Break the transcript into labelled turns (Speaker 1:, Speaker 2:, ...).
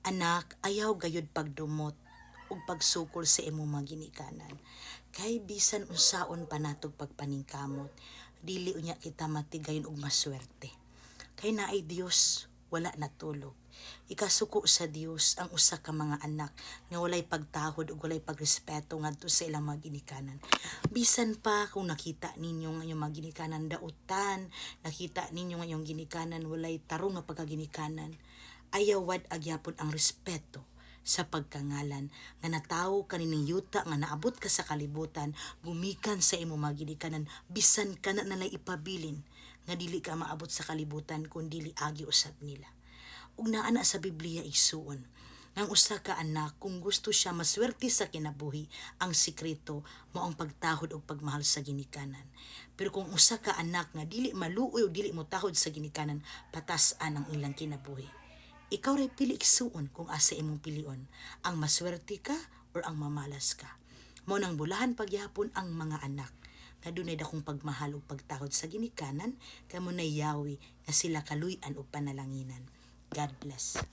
Speaker 1: Anak, ayaw gayud pagdumot ug pagsukol sa imong mga ginikanan. Kay bisan unsaon pa natog pagpaningkamot, dili unya kita matigayon og maswerte. Kay naay Dios, wala natulog. Ikasuko sa Dios ang usa ka mga anak nga walay pagtahod ug walay pagrespeto ngadto sa ilang mga ginikanan. Bisan pa kung nakita ninyo nga inyong mga ginikanan dautan, nakita ninyo nga inyong ginikanan walay tarong nga pagkaginikanan, ayawad agyapon ang respeto sa pagkangalan nga natawo kanining yuta nga naabot ka sa kalibutan gumikan sa imo mga ginikanan bisan kana nalay ipabilin nga dili ka maabot sa kalibutan kun dili agi usab nila. Ug naa na sa Biblia igsuon ang usa ka anak kung gusto siya maswerte sa kinabuhi, ang sikreto mao ang pagtahod ug pagmahal sa ginikanan. Pero kung usa ka anak nga dili maluoy o dili motahod sa ginikanan, patas-an ang ilang kinabuhi. Ikaw ray pili igsuon kung asa imong pilion, ang maswerte ka or ang mamalas ka. Mao nang bulahan pagyapon ang mga anak nga dunay dakong pagmahal ug pagtahod sa ginikanan kamo na yawi nga sila kaluy-an ug panalanginan. God bless.